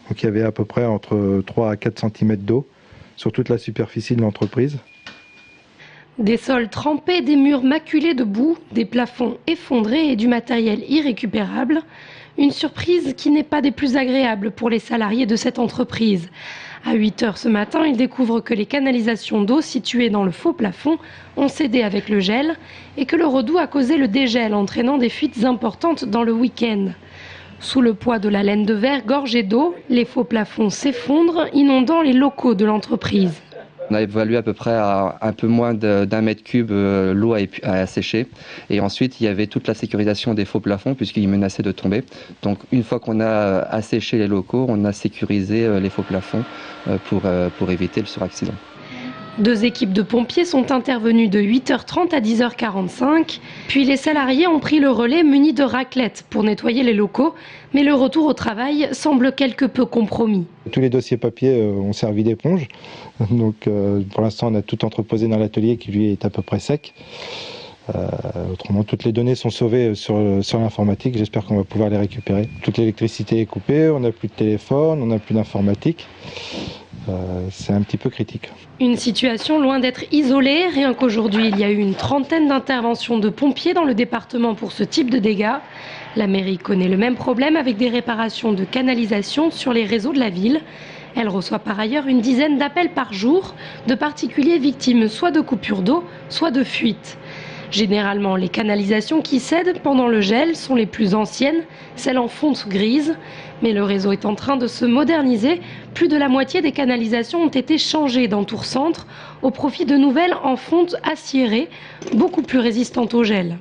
Donc il y avait à peu près entre 3 à 4 cm d'eau sur toute la superficie de l'entreprise. Des sols trempés, des murs maculés de boue, des plafonds effondrés et du matériel irrécupérable. Une surprise qui n'est pas des plus agréables pour les salariés de cette entreprise. À 8 h ce matin, ils découvrent que les canalisations d'eau situées dans le faux plafond ont cédé avec le gel et que le redout a causé le dégel, entraînant des fuites importantes dans le week-end. Sous le poids de la laine de verre gorgée d'eau, les faux plafonds s'effondrent, inondant les locaux de l'entreprise. On a évalué à peu près à un peu moins d'1 mètre cube l'eau à sécher. Et ensuite, il y avait toute la sécurisation des faux plafonds puisqu'ils menaçaient de tomber. Donc une fois qu'on a asséché les locaux, on a sécurisé les faux plafonds pour éviter le suraccident. 2 équipes de pompiers sont intervenues de 8 h 30 à 10 h 45. Puis les salariés ont pris le relais munis de raclettes pour nettoyer les locaux. Mais le retour au travail semble quelque peu compromis. Tous les dossiers papier ont servi d'éponge. Donc pour l'instant, on a tout entreposé dans l'atelier qui lui est à peu près sec. Autrement, toutes les données sont sauvées sur l'informatique. J'espère qu'on va pouvoir les récupérer. Toute l'électricité est coupée, on n'a plus de téléphone, on n'a plus d'informatique. C'est un petit peu critique. Une situation loin d'être isolée. Rien qu'aujourd'hui, il y a eu une trentaine d'interventions de pompiers dans le département pour ce type de dégâts. La mairie connaît le même problème avec des réparations de canalisation sur les réseaux de la ville. Elle reçoit par ailleurs une dizaine d'appels par jour de particuliers victimes soit de coupures d'eau, soit de fuites. Généralement, les canalisations qui cèdent pendant le gel sont les plus anciennes, celles en fonte grise. Mais le réseau est en train de se moderniser. Plus de la moitié des canalisations ont été changées dans Tours Centre au profit de nouvelles en fonte aciérée, beaucoup plus résistantes au gel.